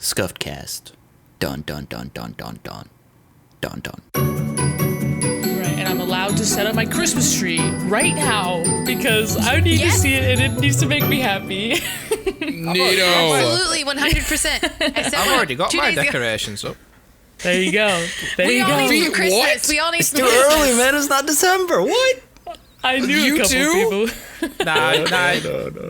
Scuffed cast. Dun dun dun dun dun dun. Dun dun. Right, and I'm allowed to set up my Christmas tree right now because I need to see it and it needs to make me happy. Neato. Absolutely, 100%. I've already got my decorations up. There you go. We all need some Christmas. What? We all need It's some too Christmas. early, man. It's not December. What? I knew You a couple too? people. Nah.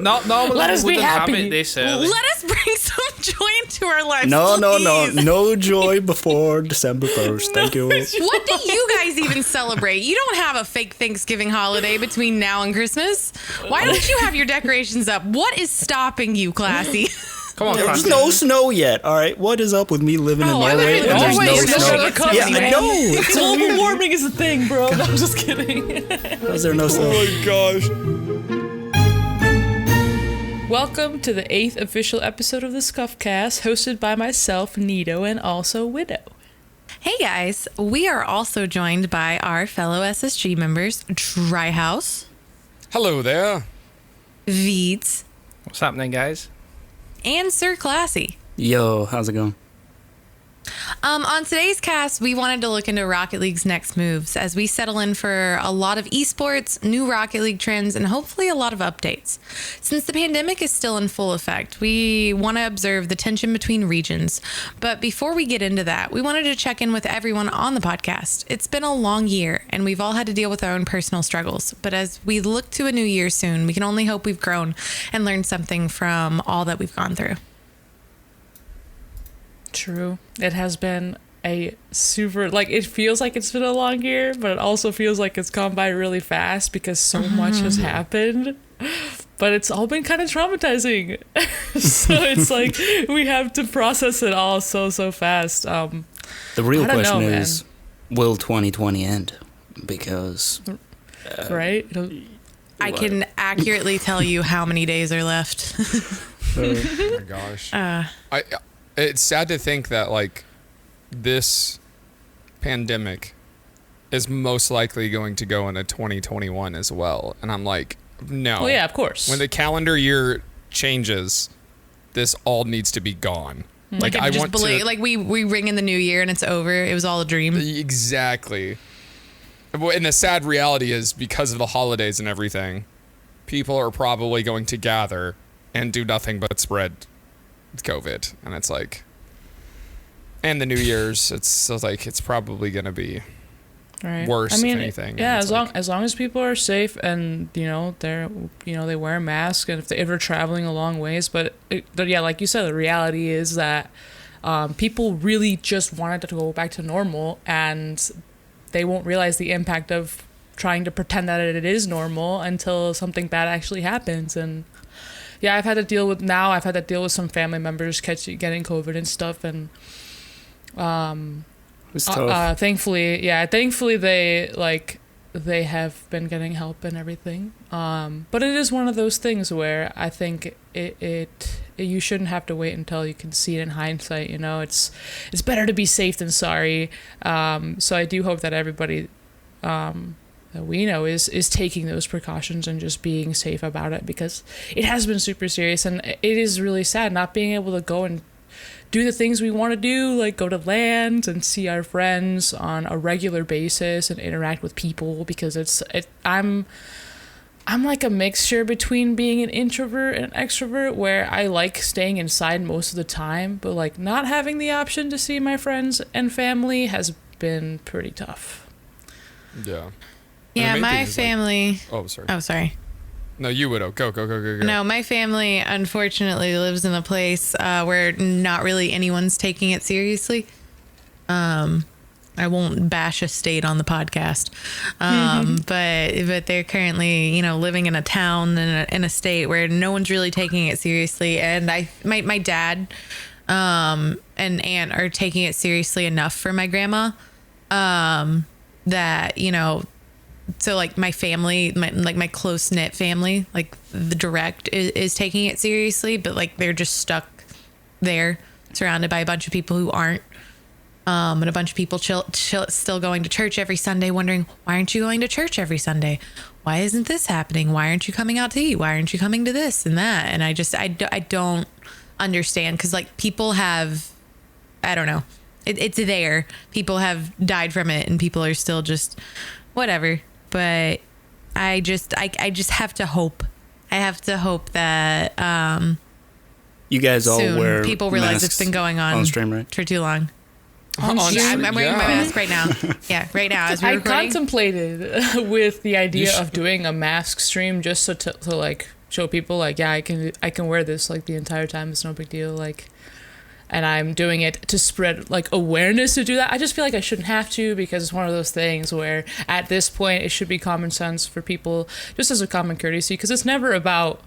Not normally. Let us be wouldn't have happy. it this early. Let us bring some joy into our lives. No. please. No joy before December 1st. Thank you. What do you guys even celebrate? You don't have a fake Thanksgiving holiday between now and Christmas. Why don't you have your decorations up? What is stopping you, Classy? Come on, There's Frankie. no snow yet. All right, what is up with me living in Norway really and there's always no no snow? snow. Yeah, I know. It's so Global weird. warming is a thing, bro. No, I'm just kidding. How's there no snow? my gosh. Welcome to the 8th official episode of the Scuffed Cast, hosted by myself, Neato, and also Widow. Hey guys, we are also joined by our fellow SSG members, Trihouse, Hello there. Veeds, What's happening, guys? and Sir Classy. Yo, how's it going? On today's cast, we wanted to look into Rocket League's next moves as we settle in for a lot of esports, new Rocket League trends, and hopefully a lot of updates. Since the pandemic is still in full effect, we want to observe the tension between regions. But before we get into that, we wanted to check in with everyone on the podcast. It's been a long year, and we've all had to deal with our own personal struggles. But as we look to a new year soon, we can only hope we've grown and learned something from all that we've gone through. True. It has been a super, it feels like it's been a long year, but it also feels like it's gone by really fast because so much has happened. But it's all been kind of traumatizing. So it's like we have to process it all so fast. The real I don't question know, is, will 2020 end? Because Right? I can accurately tell you how many days are left. Oh my gosh. It's sad to think that this pandemic is most likely going to go into 2021 as well. And I'm like, no. Well, yeah, of course. When the calendar year changes, this all needs to be gone. Like I just want believe, to like we ring in the new year and it's over. It was all a dream. exactly. And the sad reality is because of the holidays and everything, people are probably going to gather and do nothing but spread COVID, and it's like, and the New Year's, it's probably gonna be Right. worse. I mean, if anything. yeah, And as long as people are safe and they wear a mask and if they're traveling a long ways. But like you said, the reality is that people really just wanted to go back to normal, and they won't realize the impact of trying to pretend that it is normal until something bad actually happens. And yeah, I've had to deal with some family members getting COVID and stuff, and it's tough. thankfully they have been getting help and everything. But it is one of those things where I think you shouldn't have to wait until you can see it in hindsight. It's better to be safe than sorry. So I do hope that everybody that we know is taking those precautions and just being safe about it, because it has been super serious, and it is really sad not being able to go and do the things we want to do, like go to LAN and see our friends on a regular basis and interact with people, because I'm like a mixture between being an introvert and an extrovert, where I like staying inside most of the time, but like not having the option to see my friends and family has been pretty tough. yeah. Yeah, main my thing is, family. Oh, sorry. Oh, sorry. No, you Widow. Go. No, my family unfortunately lives in a place where not really anyone's taking it seriously. I won't bash a state on the podcast, but they're currently living in a town in a state where no one's really taking it seriously, and my dad and aunt are taking it seriously enough for my grandma that so like my family, my close knit family, like the direct is taking it seriously, but like they're just stuck there surrounded by a bunch of people who aren't. And a bunch of people still going to church every Sunday, wondering, why aren't you going to church every Sunday? Why isn't this happening? Why aren't you coming out to eat? Why aren't you coming to this and that? And I don't understand, because like people have, I don't know, it's there. People have died from it, and people are still just whatever. But I just have to hope. I have to hope that you guys all soon wear people realize masks it's been going on stream, right? for too long. On Yeah, stream, I'm wearing my mask right now. Yeah, right now as we're I recording. contemplated with the idea of doing a mask stream just so to like show people like, yeah, I can wear this like the entire time. It's no big deal. Like, and I'm doing it to spread like awareness to do that. I just feel like I shouldn't have to, because it's one of those things where at this point it should be common sense for people, just as a common courtesy, because it's never about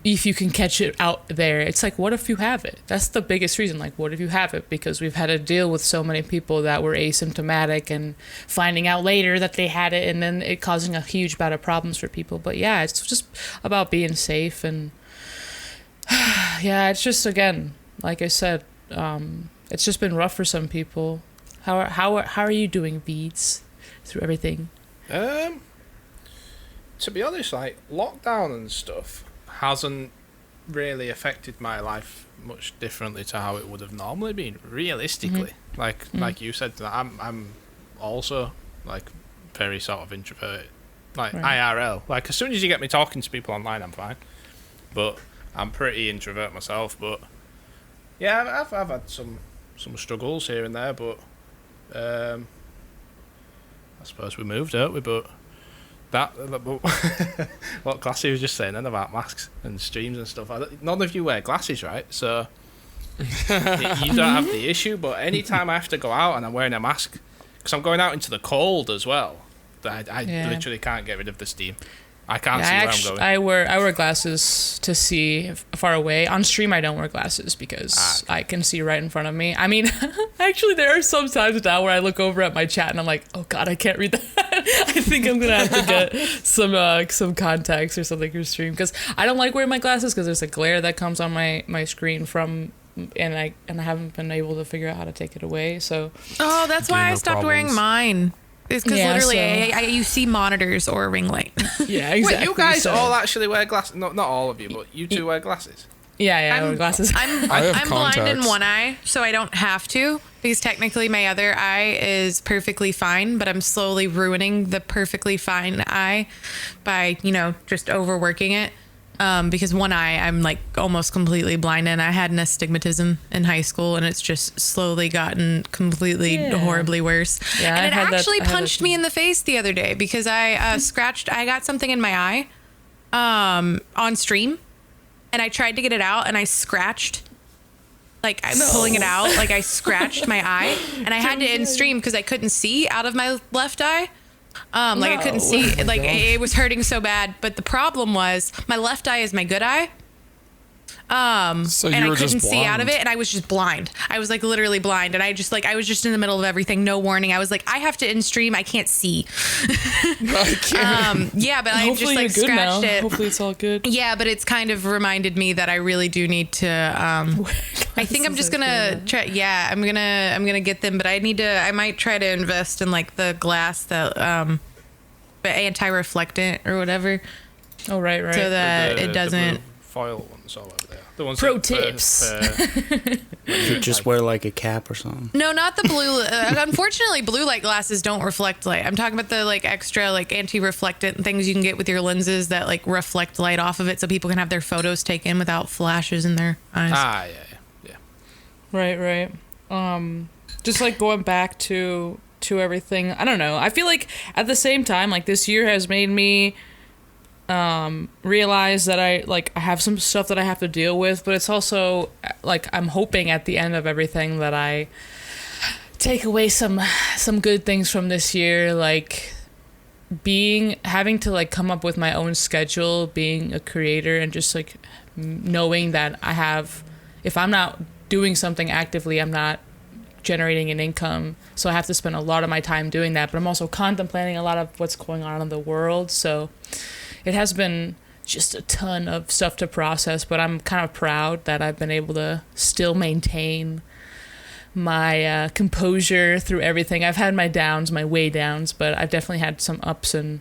if you can catch it out there. It's like, what if you have it? That's the biggest reason. Like, what if you have it? Because we've had to deal with so many people that were asymptomatic and finding out later that they had it, and then it causing a huge amount of problems for people. But yeah, it's just about being safe. And yeah, it's just, again, like I said, it's just been rough for some people. How are you doing, Veeds, through everything? To be honest, like lockdown and stuff hasn't really affected my life much differently to how it would have normally been. Realistically, like you said, I'm also like very sort of introverted, like IRL. Like as soon as you get me talking to people online, I'm fine, but I'm pretty introvert myself. But yeah, I've had some struggles here and there, but I suppose we moved, don't we? But what Classy was just saying then about masks and streams and stuff. None of you wear glasses, right? So you don't have the issue. But anytime I have to go out and I'm wearing a mask, because I'm going out into the cold as well, I literally can't get rid of the steam. I can't see where I'm going. I wear glasses to see far away. On stream, I don't wear glasses because I can see right in front of me. I mean, actually, there are some times now where I look over at my chat and I'm like, oh God, I can't read that. I think I'm gonna have to get some contacts or something for stream, because I don't like wearing my glasses because there's a glare that comes on my screen from. And I haven't been able to figure out how to take it away. So that's why I stopped wearing mine. It's because literally you see monitors or a ring light. Yeah, exactly. Wait, you guys all actually wear glasses? Not all of you, but you two wear glasses. Yeah, I wear glasses. I'm blind in one eye, so I don't have to, because technically my other eye is perfectly fine, but I'm slowly ruining the perfectly fine eye by, just overworking it. Because one eye, I'm like almost completely blind, and I had an astigmatism in high school, and it's just slowly gotten completely horribly worse. Yeah, and it actually punched me in the face the other day because I I got something in my eye on stream, and I tried to get it out, and I scratched. Like I'm pulling it out, like I scratched my eye, and I had to end stream because I couldn't see out of my left eye. I couldn't see, like it was hurting so bad. But the problem was my left eye is my good eye. So and you were I couldn't just see out of blind. it, and I was just blind. I was like literally blind, and I was just in the middle of everything, no warning. I was like, I have to end stream. I can't see. I can't. Yeah, but I just like scratched it. Hopefully it's all good. Yeah, but it's kind of reminded me that I really do need to. I think I'm just gonna try. Yeah, I'm gonna get them, but I might try to invest in like the glass that anti-reflectant or whatever. Oh right. So that it doesn't. The foil ones all over there. The ones Pro tips. You just wear like a cap or something. No, not the blue. Unfortunately, blue light glasses don't reflect light. I'm talking about the like extra like anti-reflectant things you can get with your lenses that like reflect light off of it, so people can have their photos taken without flashes in their eyes. Yeah. Right. Just like going back to everything. I don't know. I feel like at the same time, like this year has made me realize that I have some stuff that I have to deal with, but it's also like I'm hoping at the end of everything that I take away some good things from this year, like having to like come up with my own schedule, being a creator, and just like knowing that if I'm not doing something actively, I'm not generating an income, so I have to spend a lot of my time doing that, but I'm also contemplating a lot of what's going on in the world. So it has been just a ton of stuff to process, but I'm kind of proud that I've been able to still maintain my composure through everything. I've had my downs, my way downs, but I've definitely had some ups and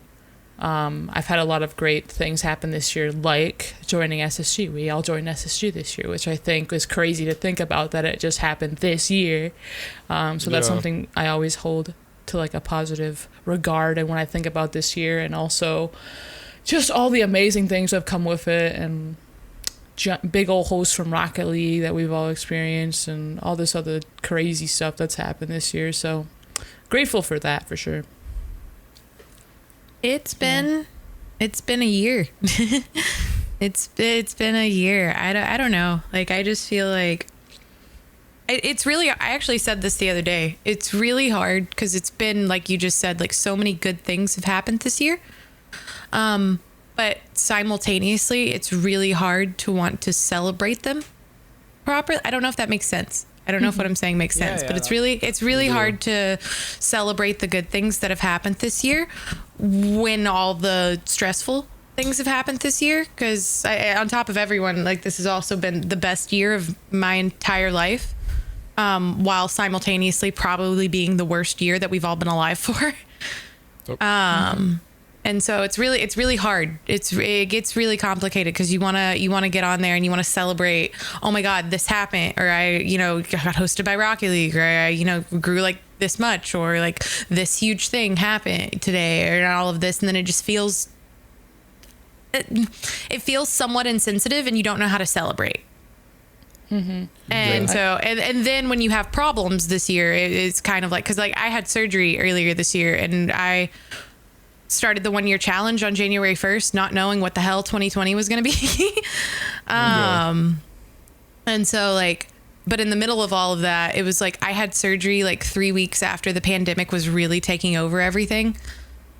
I've had a lot of great things happen this year, like joining SSG. We all joined SSG this year, which I think is crazy to think about that it just happened this year. So that's something I always hold to like a positive regard. And when I think about this year, and also just all the amazing things that have come with it, and big old hosts from Rocket League that we've all experienced, and all this other crazy stuff that's happened this year. So grateful for that, for sure. It's been a year. it's been a year. I don't know. Like, I just feel like it's really, I actually said this the other day. It's really hard because it's been, like you just said, like so many good things have happened this year. But simultaneously, it's really hard to want to celebrate them properly. I don't know if that makes sense. I don't know if what I'm saying makes sense, but it's really hard to celebrate the good things that have happened this year when all the stressful things have happened this year. Because on top of everyone, like, this has also been the best year of my entire life, while simultaneously probably being the worst year that we've all been alive for. And so it's really hard. It gets really complicated because you wanna get on there and you want to celebrate. Oh my God, this happened, or I got hosted by Rocket League, or I grew like this much, or like this huge thing happened today, or all of this, and then it just feels somewhat insensitive, and you don't know how to celebrate. And so and then when you have problems this year, it's kind of like, because like I had surgery earlier this year, and I started the 1 year challenge on January 1st, not knowing what the hell 2020 was going to be. And so like, but in the middle of all of that, it was like, I had surgery like 3 weeks after the pandemic was really taking over everything.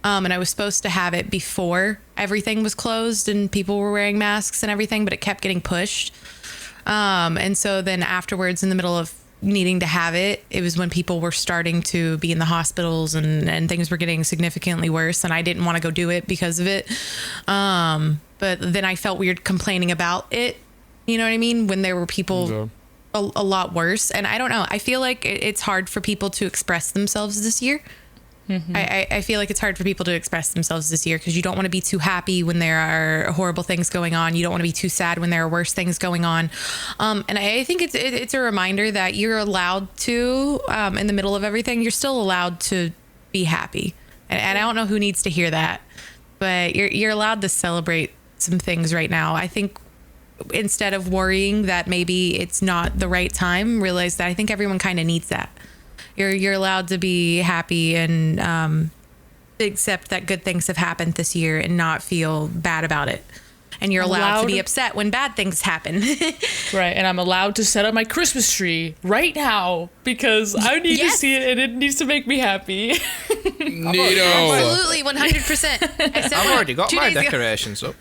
And I was supposed to have it before everything was closed and people were wearing masks and everything, but it kept getting pushed. And so then afterwards, in the middle of needing to have it, it was when people were starting to be in the hospitals and things were getting significantly worse, and I didn't want to go do it because of it. But then I felt weird complaining about it, you know what I mean, when there were people a lot worse. And I don't know, I feel like it's hard for people to express themselves this year. I feel like it's hard for people to express themselves this year because you don't want to be too happy when there are horrible things going on. You don't want to be too sad when there are worse things going on. And I think it's a reminder that you're allowed to, in the middle of everything, you're still allowed to be happy. And I don't know who needs to hear that, but you're allowed to celebrate some things right now. I think instead of worrying that maybe it's not the right time, realize that I think everyone kind of needs that. You're allowed to be happy and accept that good things have happened this year and not feel bad about it. And you're allowed to be upset when bad things happen. Right, and I'm allowed to set up my Christmas tree right now because I need to see it and it needs to make me happy. Neato. Absolutely, 100%. I've already got my decorations up.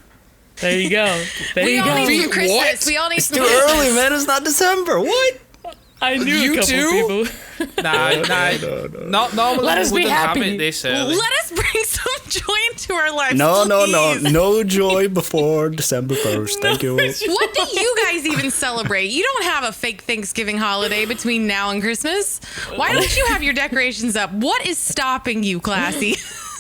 There you go. We all need some Christmas. What? We all need It's some too Christmas. early, man. It's not December. What? I knew You a couple too? people. No. Not normally. Let us be wouldn't have happy. it this early. Let us bring some joy into our lives. No. please. No joy before December 1st. Thank you. What do you guys even celebrate? You don't have a fake Thanksgiving holiday between now and Christmas. Why don't you have your decorations up? What is stopping you, Classy?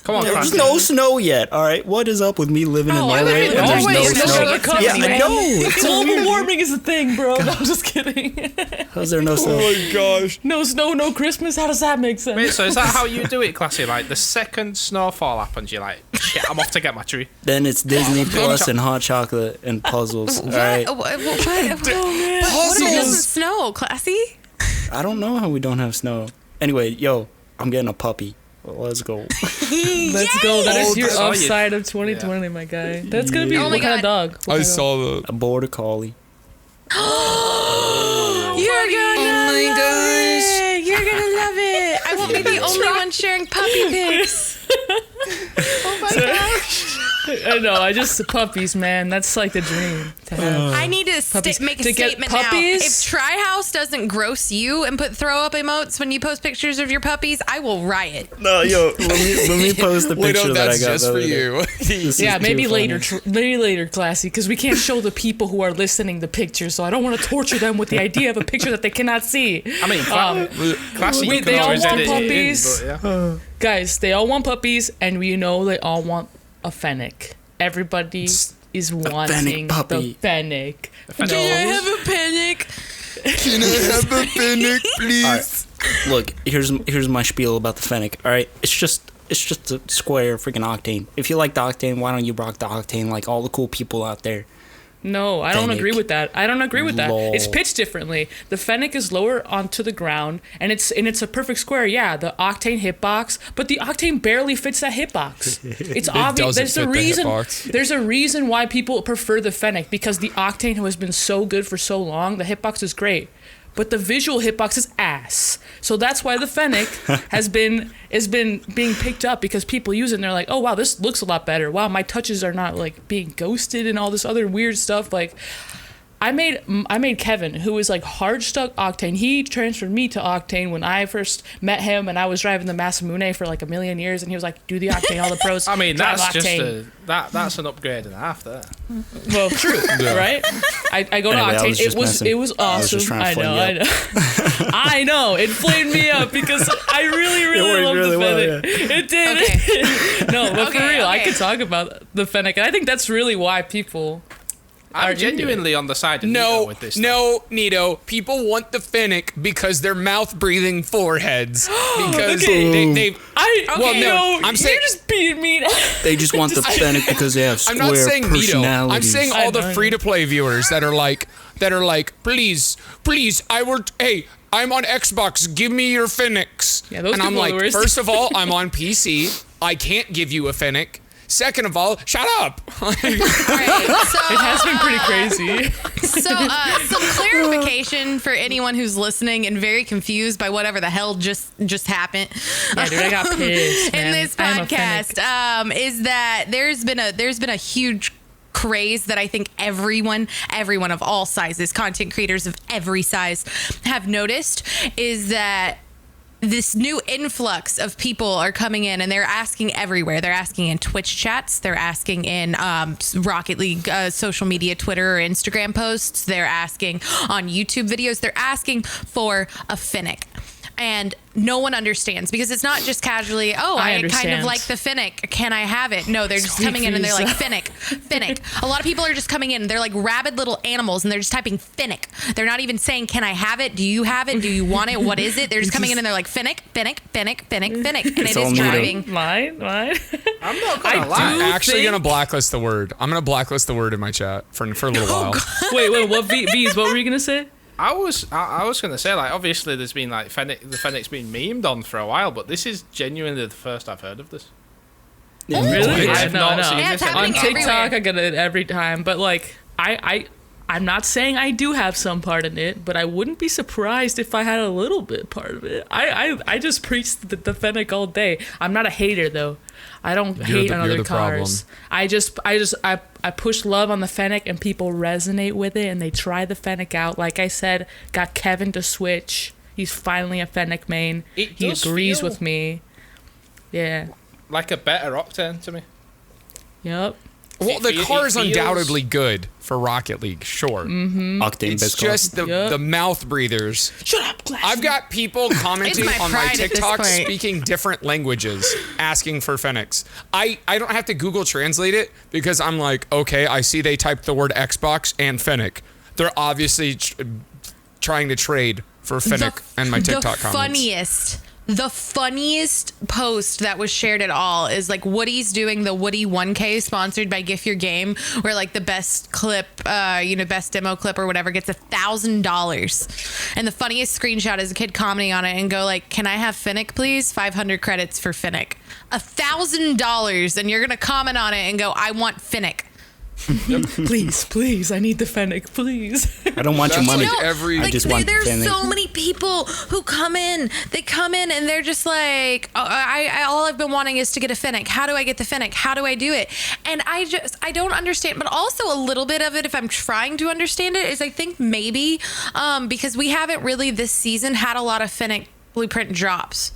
Come on, There's Classy. no snow yet. All right, what is up with me living in Norway literally and there's no always snow? know it's Yeah, I know. Global warming is a thing, bro. No, I'm just kidding. How's there no Oh snow? my gosh. No snow, no Christmas. How does that make sense? Wait, so is that how you do it, Classy? Like, the second snowfall happens, you're like, shit, I'm off to get my tree. Then it's Disney Plus and hot chocolate and puzzles. All right. What if it doesn't snow, Classy? I don't know how we don't have snow. Anyway, yo, I'm getting a puppy. Let's go. Let's go. That is your saw you. upside of 2020, my guy. That's gonna be Yeah. Oh my what kind of God. dog? I saw A border collie. You're gonna love it. You're gonna love it. I won't be the only one sharing puppy pics. Oh my gosh. I know. Puppies, man. That's like the dream to have. I need to Puppies. make a To get statement now. puppies? If Trihouse doesn't gross you and put throw up emotes when you post pictures of your puppies, I will riot. No, yo, let me post the Wait, picture no, that I that's got. just the for other day. you. This Yeah, is maybe too later, funny. maybe later, Classy, because we can't show the people who are listening the picture, so I don't want to torture them with the idea of a picture that they cannot see. I mean, Classy, you Wait, can they all always want edit it in, puppies. but yeah. Guys, they all want puppies, and we know they all want a Fennec. Everybody is Fennec wanting puppy. the Fennec. Fennec. No. Can I have a panic? Can I have a Fennec, please? All right. Look, here's my spiel about the Fennec. All right, it's just a square freaking Octane. If you like the Octane, why don't you rock the Octane like all the cool people out there? No, I don't Fennec. agree with that. I don't agree with that. Lol. It's pitched differently. The Fennec is lower onto the ground, and it's a perfect square. Yeah, the Octane hitbox, but the Octane barely fits that hitbox. It's obvious. doesn't There's a fit the reason. hitbox. There's a reason why people prefer the Fennec, because the Octane has been so good for so long. The hitbox is great, but the visual hitbox is ass. So that's why the Fennec has been being picked up, because people use it and they're like, oh wow, this looks a lot better. Wow, my touches are not like being ghosted and all this other weird stuff. Like, I made Kevin, who was like hard stuck Octane. He transferred me to Octane when I first met him, and I was driving the Masamune for like a million years, and he was like, do the Octane, all the pros. I mean, drive that's Octane. that's an upgrade and a half there. Well, true, right? I go to Anyway, I was Octane. just messing. It was I was just awesome. trying to I know. flame I know. It flamed me up because I really worked love really the well, Fennec. It did. No, but for Okay, real, I okay. could talk about the Fennec, and I think that's really why people are I'm into it. genuinely on the side of Neato No, with this. stuff. no, Neato. People want the Fennec because they're mouth-breathing foreheads. Because Okay. they've... Well, no, I'm saying... you're just beating me. They just want the Fennec because they have I'm square not saying Neato. personalities. I'm saying I all the know. free-to-play viewers that are like, please, I'm on Xbox. Give me your Fennecs. Yeah, those and I'm people are the like, worst. first of all, I'm on PC. I can't give you a Fennec. Second of all, shut up. Right, so, It has been pretty crazy. So, some clarification for anyone who's listening and very confused by whatever the hell just happened. Yeah, dude, I got pissed, man. In this I am a Fennec. podcast, is that there's been a huge craze that I think everyone of all sizes, content creators of every size, have noticed, is that this new influx of people are coming in and they're asking everywhere. They're asking in Twitch chats. They're asking in Rocket League social media, Twitter or Instagram posts. They're asking on YouTube videos. They're asking for a Fennec. And no one understands, because it's not just casually, I kind understand. of like the Fennec. Can I have it? No, they're just Sweet coming in and they're please. like, Fennec. A lot of people are just coming in and they're like rabid little animals and they're just typing Fennec. They're not even saying, can I have it? Do you have it? Do you want it? What is it? They're just coming in and they're like, Fennec. And it all is Neato. driving. Mine. I'm not gonna lie. I'm actually think- gonna blacklist the word. I'm gonna blacklist the word in my chat for a little while. Wait, what? Veeds, what were you gonna say? I was gonna say, like, obviously there's been like the Fennec's been memed on for a while, but this is genuinely the first I've heard of this. Yeah, Really? I Yeah, have no, not no. seen Yeah, this it's On happening anywhere. TikTok, everywhere. I get it every time, but like, I'm not saying I do have some part in it, but I wouldn't be surprised if I had a little bit part of it. I just preach the Fennec all day. I'm not a hater though. I don't hate on you're other the cars. I push love on the Fennec and people resonate with it and they try the Fennec out. Like I said, got Kevin to switch. He's finally a Fennec main. It He does agrees feel- with me. Yeah. Like a better Octane to me. Yep. Well, the It car is feels- undoubtedly good for Rocket League, sure. Octane It's best car. just the Yep. mouth breathers. Shut up, Glass. I've got people commenting It's my on my pride at this TikTok point. speaking different languages, asking for Fennecs. I don't have to Google translate it because I'm like, okay, I see they typed the word Xbox and Fennec. They're obviously trying to trade for Fennec and my TikTok comments. The funniest post that was shared at all is like Woody's doing the Woody 1K sponsored by GIF Your Game, where like the best clip, best demo clip or whatever gets $1,000. And the funniest screenshot is a kid commenting on it and go like, "Can I have Fennec, please? 500 credits for Fennec." $1,000, and you're gonna comment on it and go, "I want Fennec." Please, I need the Fennec, please. I don't want your money. like every- I just want there's Fennec. so many people who come in. They come in and they're just like, all I've been wanting is to get a Fennec. How do I get the Fennec? How do I do it? And I don't understand. But also a little bit of it, if I'm trying to understand it, is I think maybe because we haven't really this season had a lot of Fennec blueprint drops.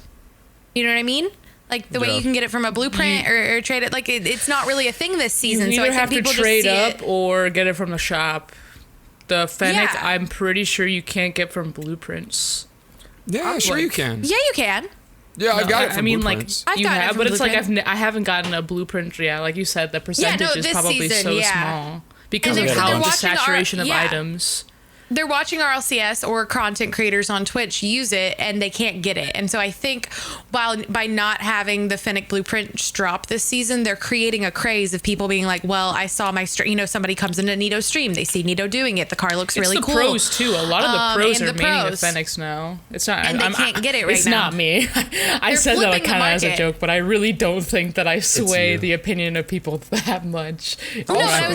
You know what I mean? Like the way Yeah. you can get it from a blueprint or trade it. Like it's not really a thing this You season. So I either think have to people trade just see up it. or get it from the shop. The Fennec, Yeah. I'm pretty sure you can't get from blueprints. Yeah, sure you can. Yeah, you can. Yeah, I No, got it from I mean, Blueprints. like I've you gotten it have, from but it's like Blueprint. I haven't gotten a blueprint yet. Like you said, the percentage is this probably season, so yeah. small because And of they're how the watching our- saturation of yeah. items. They're watching RLCS or content creators on Twitch use it and they can't get it. And so I think by not having the Fennec blueprints drop this season, they're creating a craze of people being like, well, I saw my stream, somebody comes into Neato stream, they see Neato doing it. The car looks really It's the cool. pros too. A lot of the pros and are the maining the pros. Fennecs now. It's not. And they can't get it right it's now. not me. I They're said that flipping the kind of as a market. joke, but I really don't think that I sway you. the opinion of people that much. No, but I Also,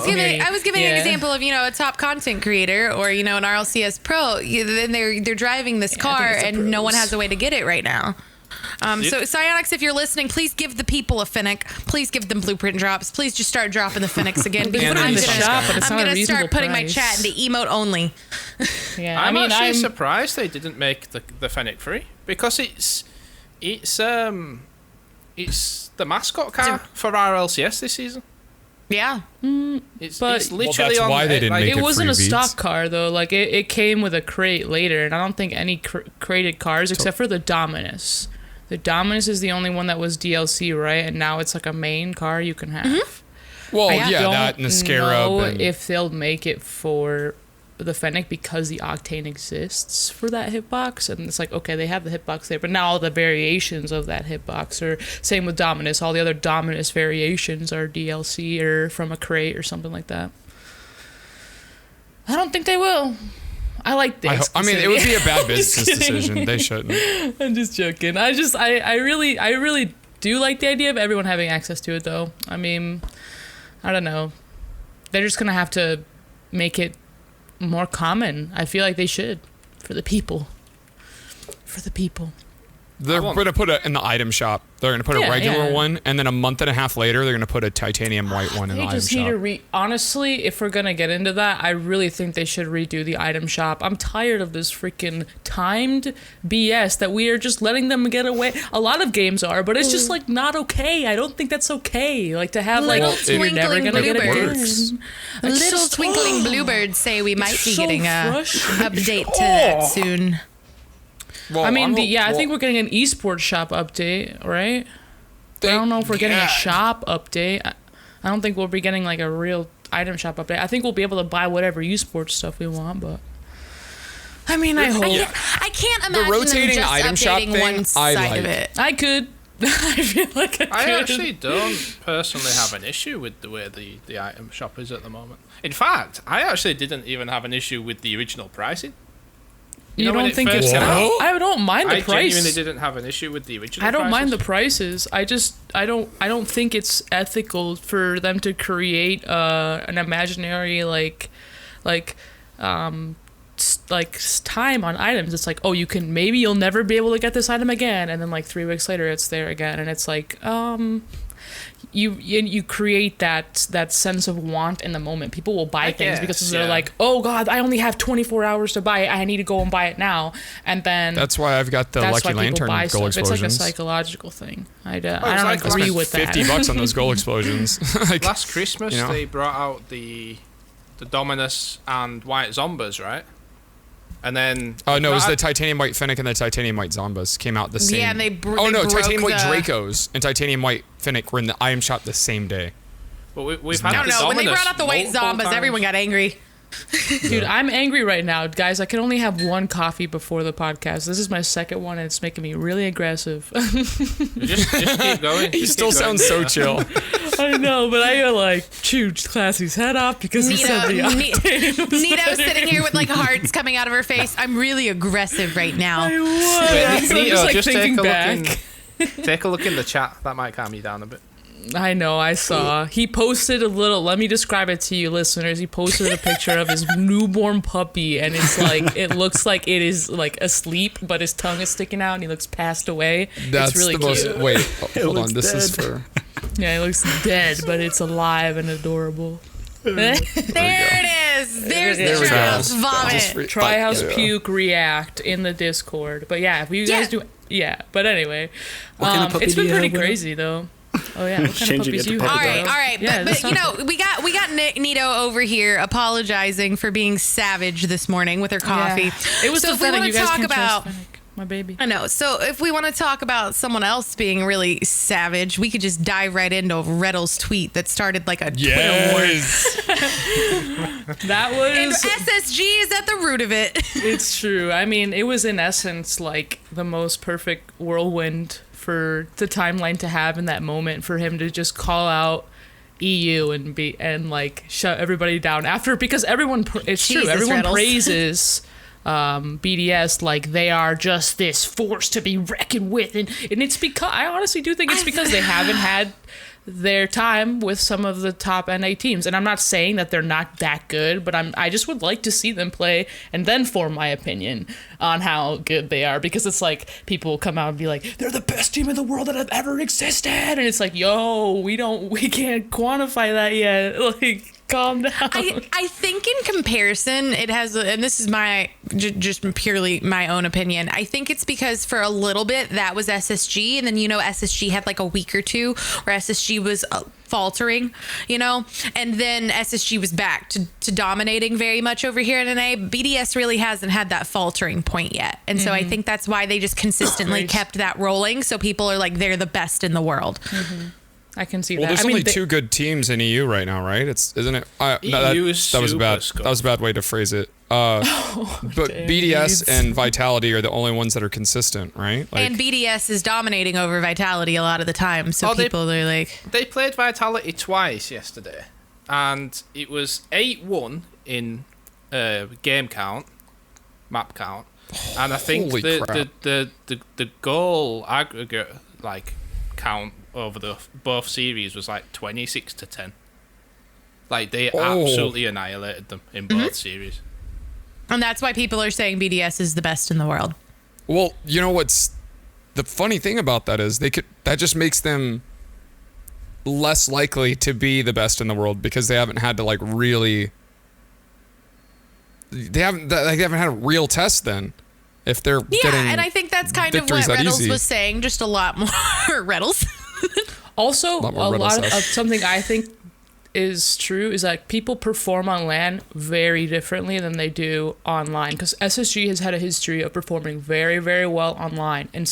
was giving an example of, a top content creator or, an RLCS pro. Then they're driving this car it's the and no one pros. has a way to get it right now. So Psionics, if you're listening, please give the people a Fennec. Please give them blueprint drops. Please just start dropping the Fennecs again. Because Put it I'm in the gonna, shop, but it's I'm not a gonna reasonable start putting my price. chat into emote only. Yeah, I'm actually I'm surprised they didn't make the Fennec free because it's the mascot car for RLCS this season. Yeah. It's But- literally that's on why they didn't make It wasn't a free stock Veeds. car though. Like it came with a crate later, and I don't think any crated cars except for the Dominus. The Dominus is the only one that was DLC, right? And now it's like a main car you can have. Well, I yeah, don't that and the Scarab. know And, if they'll make it for the Fennec because the Octane exists for that hitbox, and it's like okay, they have the hitbox there, but now all the variations of that hitbox are same with Dominus. All the other Dominus variations are DLC or from a crate or something like that. I don't think they will. I like this. I mean, it would be a bad business decision. They shouldn't. I'm just joking. I really do like the idea of everyone having access to it, though. I mean, I don't know. They're just gonna have to make it more common. I feel like they should for the people. For the people. They're going to put it in the item shop. They're going to put a Yeah, regular yeah. one, and then a month and a half later, they're going to put a titanium white one in the They item just need shop. to honestly, if we're gonna get into that, I really think they should redo the item shop. I'm tired of this freaking timed BS that we are just letting them get away. A lot of games are, but it's just like not okay. I don't think that's okay. Like to have like Little you're never twinkling gonna get it bluebirds. again. It's Little just- twinkling bluebirds say we might be so getting a frustrating. update to that soon. Well, I mean, I'm- I think we're getting an esports shop update, right? they- I don't know if we're getting yeah. a shop update. I don't think we'll be getting like a real item shop update. I think we'll be able to buy whatever esports stuff we want, but I mean, I hope I can't imagine rotating them just item shop updating thing, one I side like. of it. I could. I feel like I could. I actually don't personally have an issue with the way the item shop is at the moment. In fact, I actually didn't even have an issue with the original pricing. You know, when don't it think first it's? came out, I don't mind the I genuinely price. didn't have an issue with the original I don't mind the prices. prices. I don't think it's ethical for them to create an imaginary time on items. It's like, oh, you'll never be able to get this item again, and then like 3 weeks later it's there again, and it's like you create that sense of want in the moment. People will buy I things because guess, they're yeah. like, oh god, I only have 24 hours to buy it. I need to go and buy it now, and then That's why I've got the that's Lucky why people Lantern buy goal stuff. It's like a explosions. psychological thing. I it's don't like agree with that. $50 on those goal explosions. Like, Last Christmas, you know. they brought out the Dominus and White Zombas, right? And then oh no, it was the titanium white Fennec and the titanium white Zombas came out the same. Yeah, and they oh no, broke titanium white the- Dracos and titanium white Fennec were in the item shop the same day. But we've had I don't the know. When they Dominus brought out the white multiple zombas, times. everyone got angry. Dude, I'm angry right now, guys. I can only have one coffee before the podcast. This is my second one, and it's making me really aggressive. Just keep going. He just still keep going. sounds so chill. I know, but I like chewed Classy's head off because he said the Nito's sitting here with like hearts coming out of her face. I'm really aggressive right now. I was. Wait, I'm Neato, just like just thinking take a back. take a look in the chat. That might calm you down a bit. I know, I saw. He posted a little, let me describe it to you listeners. He posted a picture of his newborn puppy, and it's like, it looks like it is like asleep, but his tongue is sticking out and he looks passed away. That's it's really the most. cute. Wait, hold on. looks This is dead. for. Yeah, it looks dead, but it's alive and adorable. There it is. There's There the we go. Trihouse Just vomit. for- Trihouse yeah. puke react in the Discord. But yeah, if you guys Yeah. do, yeah. But anyway, What kind of puppy it's do been you pretty have, Will? crazy though. Oh yeah, what kind of Changing puppies it to you puppy All have? right, dog. all right, Yeah, but that you know, we got Neato over here apologizing for being savage this morning with her coffee. It was So the if we Fennec. wanna You guys talk can about- trust Fennec. my baby. I know. So if we want to talk about someone else being really savage, we could just dive right into Reddle's tweet that started like a Twitter war. That was... And SSG is at the root of it. It's true. I mean, it was in essence like the most perfect whirlwind for the timeline to have in that moment, for him to just call out EU and like shut everybody down after, because it's Jesus, true, everyone Reddles. praises BDS like they are just this force to be reckoned with, and it's because I honestly do think it's because they haven't had their time with some of the top NA teams. And I'm not saying that they're not that good, but I just would like to see them play and then form my opinion on how good they are, because it's like people come out and be like, they're the best team in the world that have ever existed, and it's like, yo, we can't quantify that yet. Like, calm down. I think in comparison, it has, and this is my just purely my own opinion. I think it's because for a little bit that was SSG, and then SSG had like a week or two where SSG was faltering, and then SSG was back to dominating very much over here in NA. BDS really hasn't had that faltering point yet, and so I think that's why they just consistently kept that rolling. So people are like, they're the best in the world. I can see Well, that. there's only two good teams in EU right now, right? Isn't it? EU is that was super bad. scuffed. That was a bad way to phrase it. But BDS and Vitality are the only ones that are consistent, right? Like, And BDS is dominating over Vitality a lot of the time. So people are like, They played Vitality twice yesterday, and it was 8-1 in game count, map count, and I think Holy crap. the goal aggregate like count over both series was like 26-10. Like they absolutely annihilated them in both series. and that's why people are saying BDS is the best in the world. well, you know what's the funny thing about that is that just makes them less likely to be the best in the world, because they haven't had to like really. They haven't had a real test then. If they're getting And I think that's kind of what victories that Reddles easy. was saying, just a lot more Reddles. Also, Lot more a Rebel lot of stuff. something I think is true is like people perform on LAN very differently than they do online, because SSG has had a history of performing very, very well online, and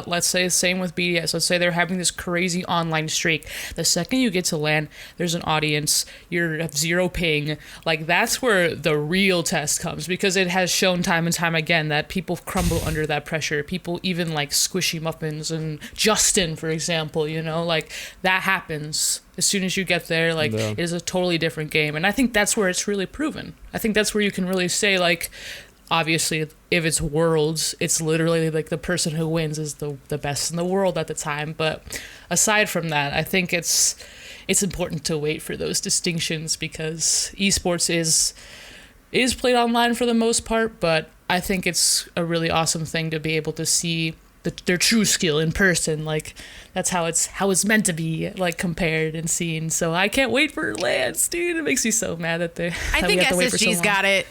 let's say same with BDS. Let's say they're having this crazy online streak. The second you get to LAN, there's an audience, you're at 0 ping, like that's where the real test comes, because it has shown time and time again that people crumble under that pressure. People even like Squishy Muffins and Justin, for example, like that happens. As soon as you get there, like, it is a totally different game. And I think that's where it's really proven. I think that's where you can really say, like, obviously, if it's Worlds, it's literally, like, the person who wins is the best in the world at the time. But aside from that, I think it's important to wait for those distinctions, because esports is played online for the most part, but I think it's a really awesome thing to be able to see their true skill in person. Like that's how it's meant to be, like compared and seen. So I can't wait for Lance, dude. It makes me so mad that I think SSG's got it.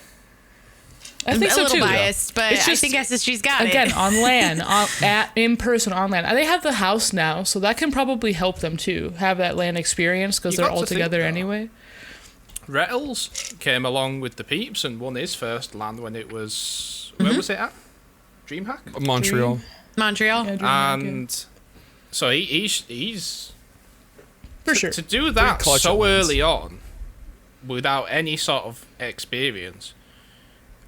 I think a so little too. biased, but It's I just- think SSG's got Again, it. on LAN, in person on LAN. They have the house now, so that can probably help them too, have that LAN experience, because You they're got all to think, together though. anyway. Rettles came along with the peeps and won his first LAN when it was where was it at? DreamHack. Montreal. Montreal. Yeah, DreamHack, And so he's for sure. to do that clutch so at once. early on without any sort of experience,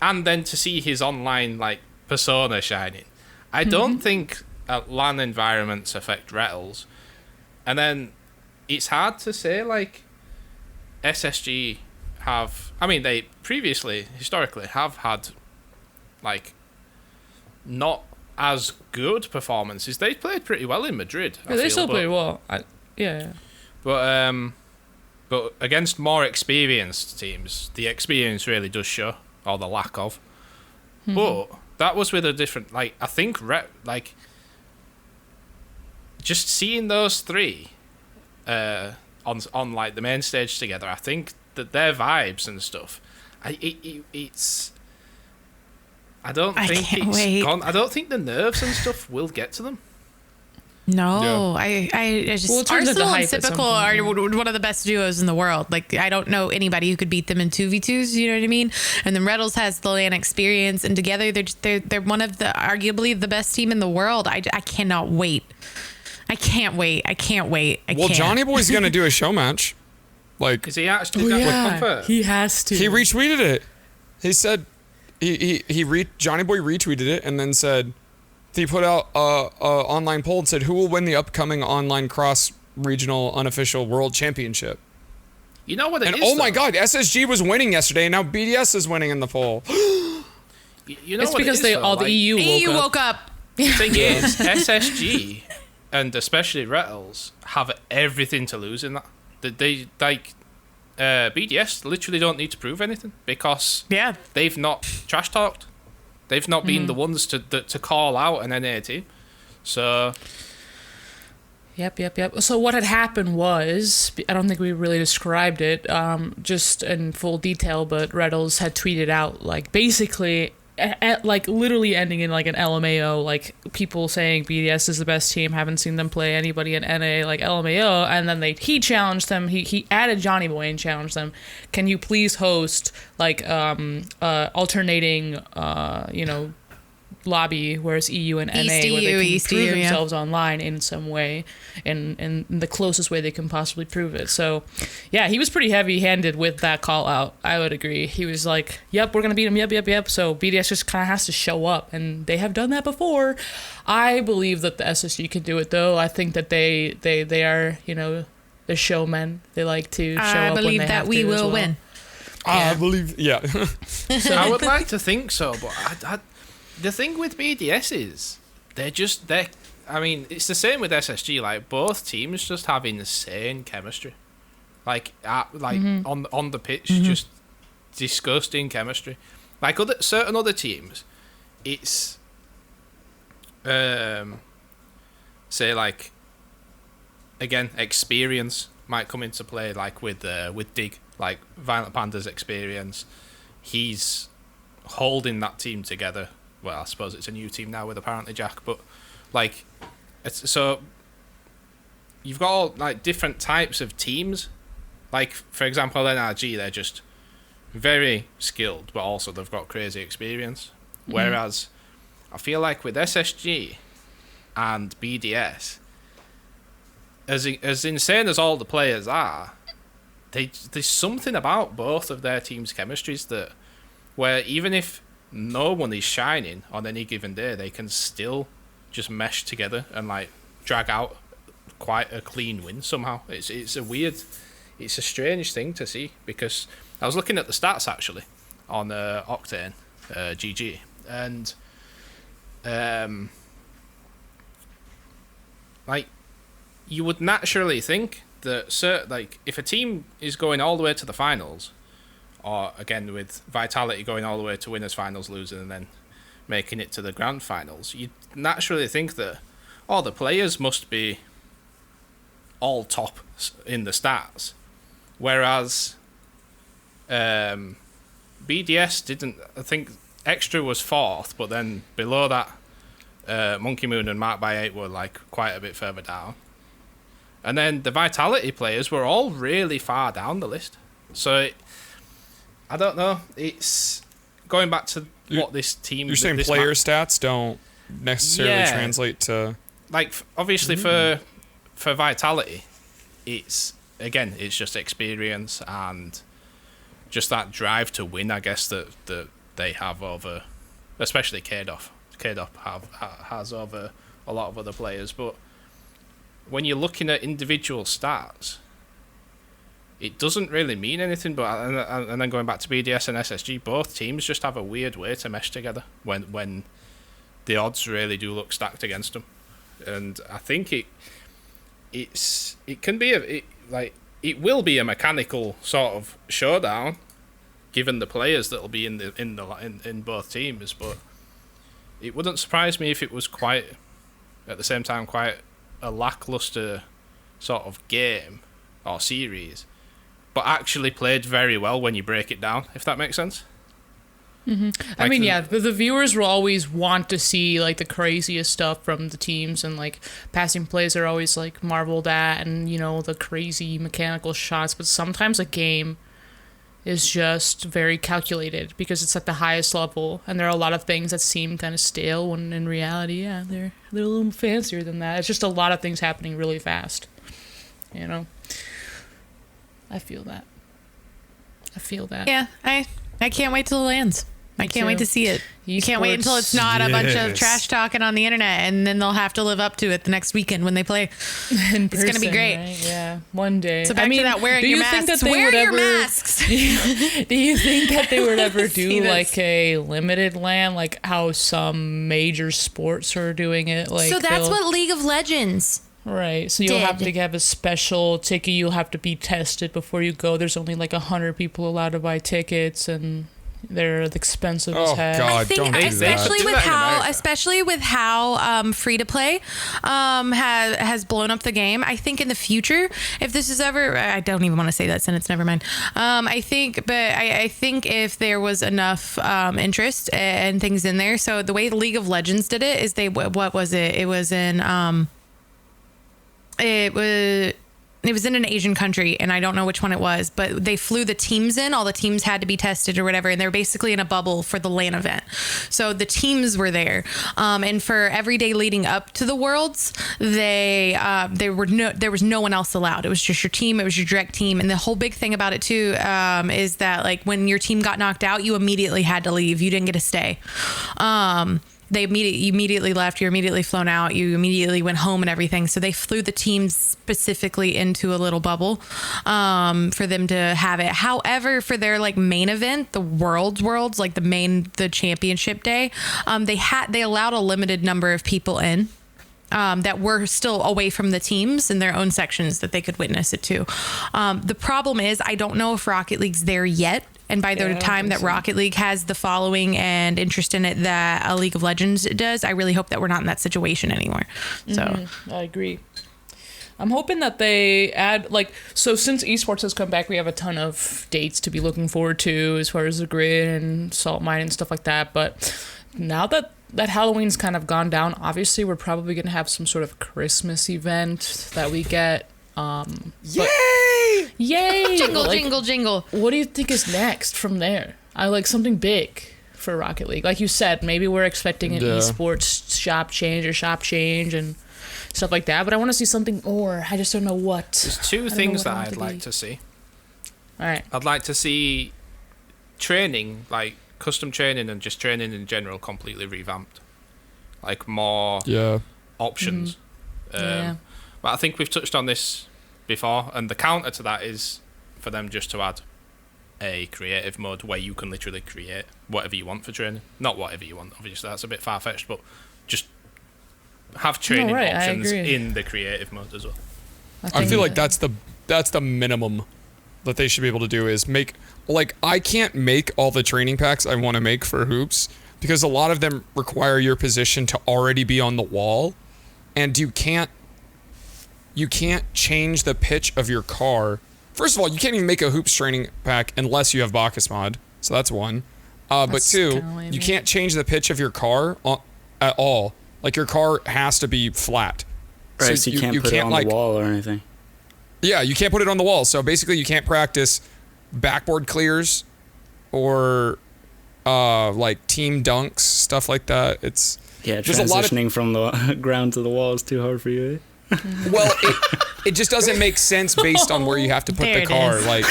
and then to see his online like persona shining. I don't think LAN environments affect Rettles, and then it's hard to say like SSG have. I mean, they historically have had like not as good performances. They played pretty well in Madrid. I Yeah, they feel, still but- play well. Yeah. But against more experienced teams, the experience really does show, or the lack of. But that was with a different, like, I think, just seeing those three on like the main stage together, I think that their vibes and stuff, it's. I don't I think can't it's wait. gone. I don't think the nerves and stuff will get to them. No, I just Well, it turns into Arsenal and hype at some Typical point, are one of the best duos in the world. Like I don't know anybody who could beat them in 2v2s. You know what I mean? And then Reddles has the LAN experience, and together they're one of the arguably the best team in the world. I cannot wait. I can't wait. Well, Johnny Boy's gonna do a show match. Like, Is he actually confirmed? he has to. he retweeted it. He said Johnny Boy retweeted it and then said he put out a online poll and said who will win the upcoming online cross regional unofficial world championship. You know what it And is? oh my though? God, SSG was winning yesterday, and now BDS is winning in the poll. You know It's what because it is, all the EU woke up. The thing is, SSG and especially Rettles have everything to lose in that. They BDS literally don't need to prove anything because they've not trash talked. They've not been the ones to call out an NA team. So Yep. So what had happened was, I don't think we really described it just in full detail, but Reddles had tweeted out, like, basically, like, literally ending in, like, an LMAO, like, people saying BDS is the best team, haven't seen them play anybody in NA, like, LMAO, and then he challenged them, he added Johnny Boy and challenged them, can you please host, like, alternating, lobby, whereas EU and NA, where they can prove themselves online in some way, in the closest way they can possibly prove it. So, yeah, he was pretty heavy-handed with that call-out. I would agree. He was like, yep, we're going to beat him, yep. So BDS just kind of has to show up, and they have done that before. I believe that the SSG can do it, though. I think that they are, the showmen. They like to show up when they have to. I believe that we will win. I believe, yeah. So I would like to think so, but the thing with BDS is I mean, it's the same with SSG. Like, both teams just have insane chemistry. Like, on the pitch, just disgusting chemistry. Like certain other teams, it's say, like, again, experience might come into play. Like with Dig, like Violent Panda's experience, he's holding that team together. Well, I suppose it's a new team now with apparently Jack, but like, so you've got all like different types of teams. Like, for example, NRG, they're just very skilled, but also they've got crazy experience. Whereas I feel like with SSG and BDS, as insane as all the players are, there's something about both of their teams' chemistries that where even if no one is shining on any given day, they can still just mesh together and like drag out quite a clean win somehow. It's a strange thing to see, because I was looking at the stats actually on Octane GG, and like, you would naturally think that like, if a team is going all the way to the finals, or again with Vitality going all the way to winners finals, losing, and then making it to the grand finals, you'd naturally think that all the players must be all top in the stats. Whereas BDS didn't. I think Extra was 4th, but then below that, Monkey Moon and Mark by 8 were like quite a bit further down. And then the Vitality players were all really far down the list. So I don't know. It's going back to what this team. You're saying player stats don't necessarily translate to. Like, obviously for Vitality, it's just experience and just that drive to win, I guess, that they have over, especially Kadoff. Kadoff has over a lot of other players. But when you're looking at individual stats, it doesn't really mean anything. But and then going back to BDS and SSG, both teams just have a weird way to mesh together when the odds really do look stacked against them. And I think it can be it will be a mechanical sort of showdown, given the players that'll be in both teams. But it wouldn't surprise me if it was quite a lackluster sort of game or series, but actually played very well when you break it down, if that makes sense. I mean, yeah, the viewers will always want to see like the craziest stuff from the teams, and like passing plays are always like marveled at, and you know, the crazy mechanical shots. But sometimes a game is just very calculated because it's at the highest level, and there are a lot of things that seem kind of stale when in reality, yeah, they're a little fancier than that. It's just a lot of things happening really fast. You know, I feel that. Yeah, I can't wait till it lands. I can't wait to see it. You can't wait until it's not a bunch of trash talking on the internet, and then they'll have to live up to it the next weekend when they play. It's going to be great. Right? Yeah, one day. So back to that wearing your masks. Wear your masks. Do you think that they would ever do like a limited LAN, like how some major sports are doing it? Like, so that's what League of Legends. Right, so you'll have to have a special ticket. You'll have to be tested before you go. There's only like 100 people allowed to buy tickets, and they're expensive as heck. Oh God, I think, don't do that. especially with how free to play has blown up the game. I think in the future, if this is ever, I don't even want to say that sentence. Never mind. I think if there was enough interest and things in there. So the way League of Legends did it is what was it? It was in It was in an Asian country, and I don't know which one it was, but they flew the teams in. All the teams had to be tested or whatever, and they're basically in a bubble for the LAN event. So the teams were there, and for every day leading up to the Worlds, there was no one else allowed. It was just your team. It was your direct team, and the whole big thing about it too is that like when your team got knocked out, you immediately had to leave. You didn't get to stay. You immediately left. You're immediately flown out. You immediately went home and everything. So they flew the teams specifically into a little bubble for them to have it. However, for their like main event, the Worlds, like the championship day, they allowed a limited number of people in. That were still away from the teams in their own sections that they could witness it to. The problem is, I don't know if Rocket League's there yet. And by the time that Rocket League has the following and interest in it that a League of Legends does, I really hope that we're not in that situation anymore. So I agree. I'm hoping that they add so since esports has come back, we have a ton of dates to be looking forward to as far as the grid and salt mine and stuff like that. But now that Halloween's kind of gone down, obviously we're probably going to have some sort of Christmas event that we get. Yay! Jingle, jingle, jingle. What do you think is next from there? I like something big for Rocket League. Like you said, maybe we're expecting an esports shop change and stuff like that, but I want to see something more. I just don't know what. There's two things that I'd like to see. All right. I'd like to see training, like custom training and just training in general, completely revamped. Like more options. But I think we've touched on this before, and the counter to that is for them just to add a creative mode where you can literally create whatever you want for training. Not whatever you want, obviously, that's a bit far-fetched, but just have training options in the creative mode as well. I feel like that's the minimum that they should be able to do is make, like, I can't make all the training packs I want to make for hoops because a lot of them require your position to already be on the wall, and you can't change the pitch of your car. First of all, you can't even make a hoops training pack unless you have Bacchus mod. So that's one. But two, you can't change the pitch of your car at all. Like your car has to be flat. Right, so you can't put it on the wall or anything. Yeah, you can't put it on the wall. So basically you can't practice backboard clears or like team dunks, stuff like that. It's transitioning from the ground to the wall is too hard for you, eh? Well, it just doesn't make sense based on where you have to put the car. Like,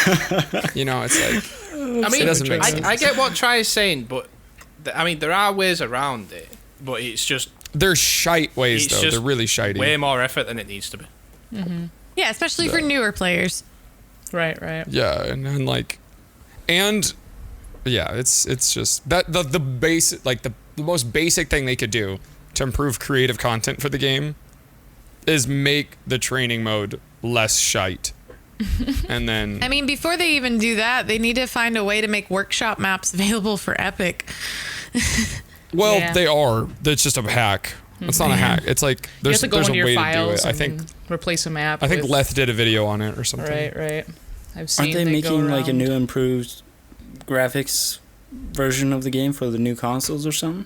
you know, it's like, I mean, it doesn't make sense. I get what Tri is saying, but I mean, there are ways around it, but it's just they're shite ways though. They're really shitey. Way more effort than it needs to be. Mm-hmm. Yeah, especially for newer players. Right. Yeah, and it's just that the basic, like the most basic thing they could do to improve creative content for the game is make the training mode less shite. And then I mean, before they even do that, they need to find a way to make workshop maps available for Epic. Well, they are. It's just a hack. It's not a hack. It's like there's a way to do it. I think replace a map. I think Leth did a video on it or something. Right. I've seen. Aren't they making like a new improved graphics version of the game for the new consoles or something?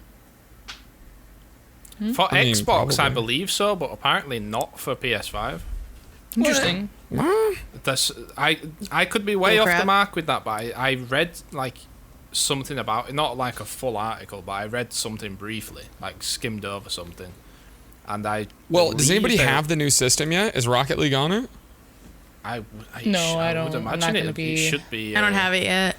For I mean, Xbox, I probably. believe so, but apparently not for PS5. Interesting. That's I could be way Oh, off the crap. mark with that, but I read like something about it, not like a full article, but I read something briefly, like skimmed over something, and I. Well, does anybody believe have the new system yet? Is Rocket League on it? No, I would don't. I'm imagine not it, gonna be- it should be. I don't have it yet.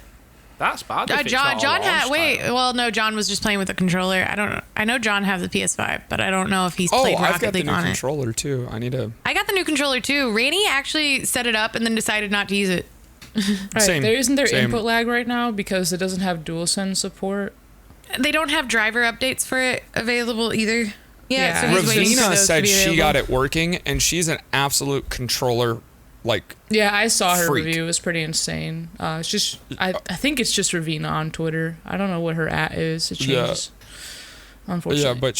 That's bad. If it's John not on had launch wait. time. Well, no, John was just playing with the controller. I don't know. I know John has the PS5, but I don't know if he's Oh, played I've Rocket got the League new on it. controller too. I need to. I got the new controller too. Rainey actually set it up and then decided not to use it. Right. Same. Isn't there Same. input lag right now because it doesn't have DualSense support? They don't have driver updates for it available either. Yeah. So he's waiting for Ravina those to said be she available. got it working, and she's an absolute controller. Like, Yeah, I saw her Freak. review. It was pretty insane. It's just I think it's just Ravina on Twitter. I don't know what her at is. It Yeah. changes. Unfortunately. yeah, but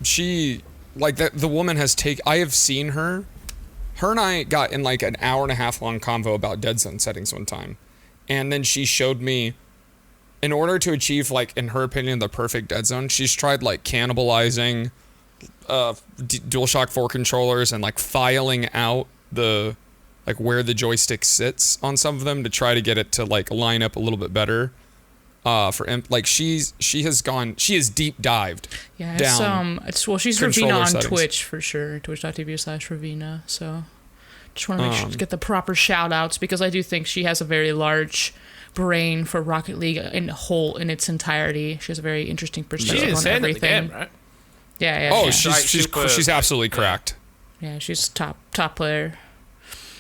she like that. The woman has I have seen her. Her and I got in like an hour and a half long convo about dead zone settings one time, and then she showed me. In order to achieve, like, in her opinion, the perfect dead zone, she's tried like cannibalizing DualShock 4 controllers and like filing out the like where the joystick sits on some of them to try to get it to like line up a little bit better. Like she has deep dived Yeah, down. she's controller Ravina on settings. Twitch for sure. Twitch.tv/Ravina. So just want to make sure to get the proper shout outs because I do think she has a very large brain for Rocket League in its entirety. She has a very interesting She perspective didn't on say that in the everything. game, right? Yeah. Oh, yeah. she's absolutely correct. Yeah, she's top player.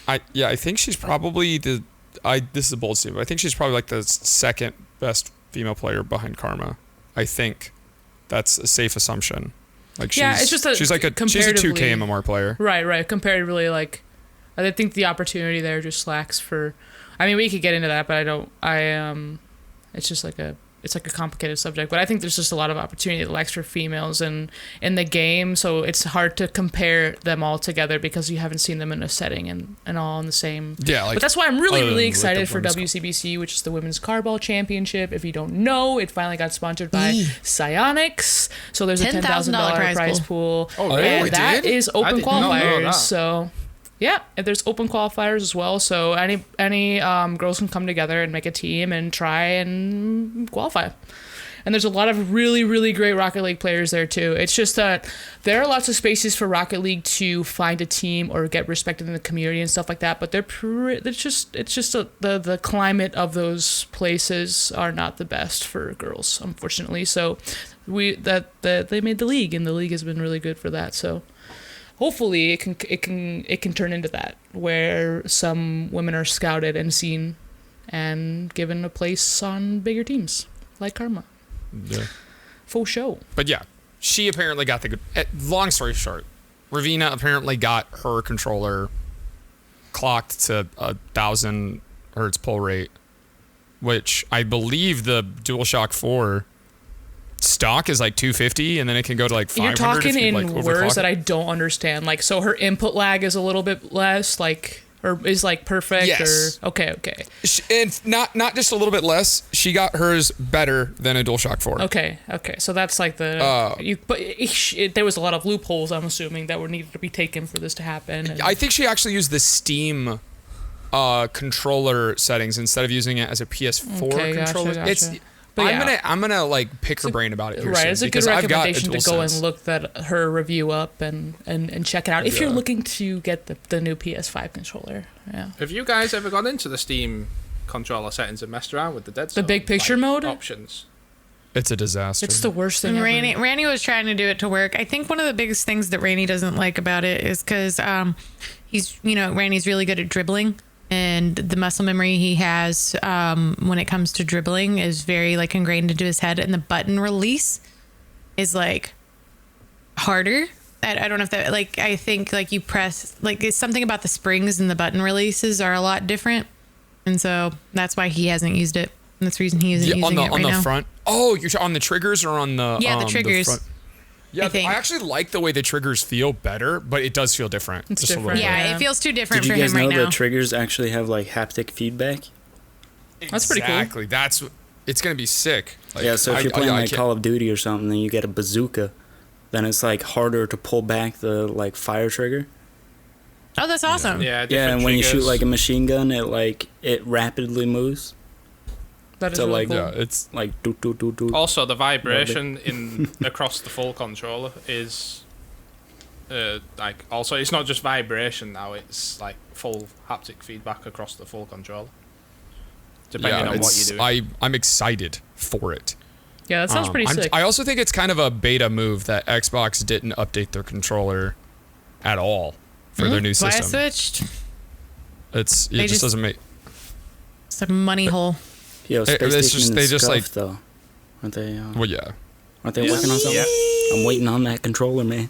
I think she's probably this is a bold statement, but I think she's probably like the second best female player behind Karma. I think that's a safe assumption. Like she's she's a 2K MMR player. Right. Comparatively, like I think the opportunity there just lacks for. I mean, we could get into that, but I don't. It's just like a complicated subject. But I think there's just a lot of opportunity that lacks for females in the game. So it's hard to compare them all together because you haven't seen them in a setting and all in the same. Yeah, like, but that's why I'm really like excited the for women's WCBC, which is the Women's Carball Championship. If you don't know, it finally got sponsored by Psyonix. So there's a $10,000 prize pool. Oh, And it that did? is I open did not know qualifiers. that. So yeah, and there's open qualifiers as well. So any girls can come together and make a team and try and qualify. And there's a lot of really, really great Rocket League players there too. It's just that there are lots of spaces for Rocket League to find a team or get respected in the community and stuff like that. But it's just the climate of those places are not the best for girls, unfortunately. So they made the league, and the league has been really good for that. So hopefully it can turn into that, where some women are scouted and seen and given a place on bigger teams like Karma. Yeah. Faux show. But yeah, she apparently got the good. Long story short, Ravina apparently got her controller clocked to 1,000 hertz pull rate, which I believe the DualShock 4 stock is like 250, and then it can go to like 500. You're talking if you, in like, words overclock that it. I don't understand. Like, so her input lag is a little bit less, like, or is like perfect. Yes. Or okay. And not just a little bit less. She got hers better than a DualShock 4. Okay. So that's like the there was a lot of loopholes, I'm assuming, that were needed to be taken for this to happen. And I think she actually used the Steam controller settings instead of using it as a PS4 Okay, controller. gotcha. But I'm gonna like pick her brain about it here right, soon, it's a good because I've got a recommendation to go DualSense. and look her review up and check it out if you're looking to get the new PS5 controller. Yeah. Have you guys ever gone into the Steam controller settings and messed around with the dead The zone, big picture mode? options? It's a disaster. It's the worst thing ever. Rainey was trying to do it to work. I think one of the biggest things that Rainey doesn't like about it is because Rainey's really good at dribbling, and the muscle memory he has when it comes to dribbling is very like ingrained into his head, and the button release is like harder. I don't know if that, like, I think like you press, like, it's something about the springs and the button releases are a lot different, and so that's why he hasn't used it. And that's the reason he isn't using it right on the now. front. Oh, you're on the triggers or on the Yeah, the triggers. front? Yeah, I think. I actually like the way the triggers feel better, but it does feel different. It's just different. a little bit. Yeah, it feels too different Did you for guys him right know now. the triggers actually have like haptic feedback? That's pretty cool. Exactly. That's it's gonna be sick. Like, yeah, so if you're playing like Call of Duty or something, then you get a bazooka, then it's like harder to pull back the like fire trigger. Oh, that's awesome. Yeah, And when you shoot like a machine gun, it rapidly moves. That is So, really like, cool. yeah, it's Like do do do do. Also, the vibration in across the full controller is like also it's not just vibration now; it's like full haptic feedback across the full controller, depending on what you do. I'm excited for it. Yeah, that sounds pretty sick. I also think it's kind of a beta move that Xbox didn't update their controller at all for their new Why I system. switched? It just doesn't make. It's a money hole. Yo, Space it's Station just- and they just, Scuffed, though. Aren't they? Well, yeah. Aren't they working on something? Yeah. I'm waiting on that controller, man.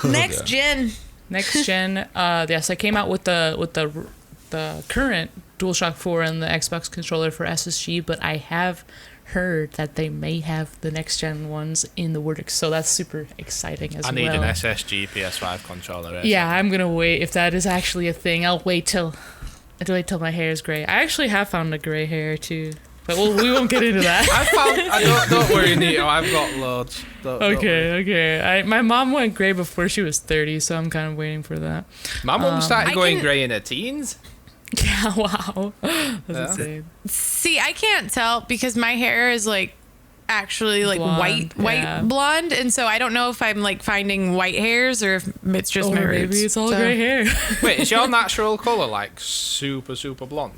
Next gen. Next gen, yes, I came out with the current DualShock 4 and the Xbox controller for SSG, but I have heard that they may have the next gen ones in the works, so that's super exciting as well. I need an SSG PS5 controller. Yeah, I'm gonna wait if that is actually a thing. I'll wait till my hair is gray. I actually have found a gray hair too, but we won't get into that. Don't worry, Neato. I've got loads. Don't worry. Okay. My mom went gray before she was 30, so I'm kind of waiting for that. My mum started I going can- grey in her teens. Yeah, wow, that's insane. See, I can't tell because my hair is like actually like Blonde, white yeah. blonde, and so I don't know if I'm like finding white hairs or if it's just my Or roots. maybe it's all So- gray hair. Wait, is your natural colour like super blonde?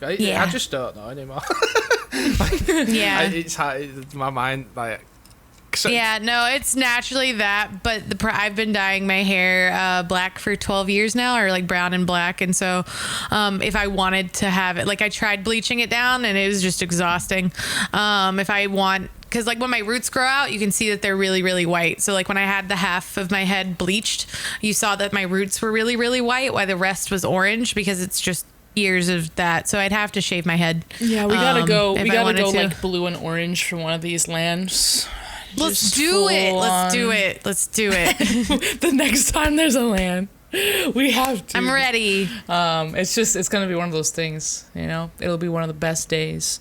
Yeah. I just don't know anymore. Yeah. It's my mind like. Yeah, no, it's naturally that, but I've been dyeing my hair black for 12 years now, or like brown and black, and so if I wanted to have it, like I tried bleaching it down, and it was just exhausting. If I want, because like when my roots grow out, you can see that they're really, really white. So like when I had the half of my head bleached, you saw that my roots were really, really white, while the rest was orange, because it's just years of that. So I'd have to shave my head. Yeah, we gotta go. if We I gotta wanted go to. like blue and orange for one of these LANs. Let's Just do it. full Let's do on. it. Let's do it. The next time there's a LAN, we have to. I'm ready. It's gonna be one of those things. It'll be one of the best days.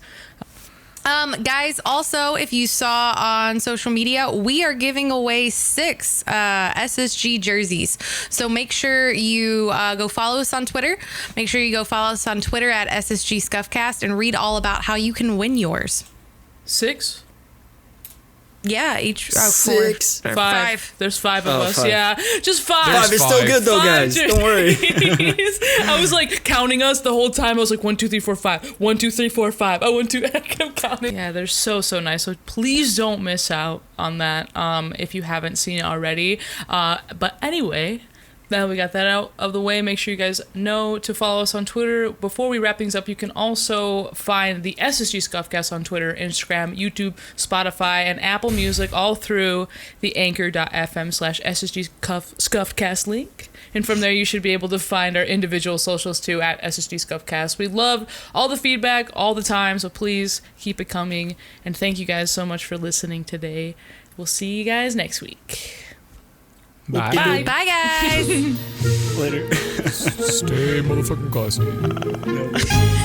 Guys, also, if you saw on social media, we are giving away 6 SSG jerseys. So make sure you go follow us on Twitter. Make sure you go follow us on Twitter at SSG Scuffcast and read all about how you can win yours. 6? Yeah, each 6. 5. There's 5 of Oh, us. 5. Yeah, just 5. Five is still good though, guys. Don't worry. I was like counting us the whole time. I was like 1, 2, 3, 4, 5. 1, 2, 3, 4, 5. Oh, 1, 2. I kept counting. Yeah, they're so nice. So please don't miss out on that. If you haven't seen it already. But anyway. Now we got that out of the way. Make sure you guys know to follow us on Twitter. Before we wrap things up, you can also find the SSG Scuffcast on Twitter, Instagram, YouTube, Spotify, and Apple Music, all through the anchor.fm/SSG Scuffcast link. And from there, you should be able to find our individual socials too at SSG Scuffcast. We love all the feedback all the time, so please keep it coming. And thank you guys so much for listening today. We'll see you guys next week. Bye. Bye, guys. Later. Stay motherfucking classy.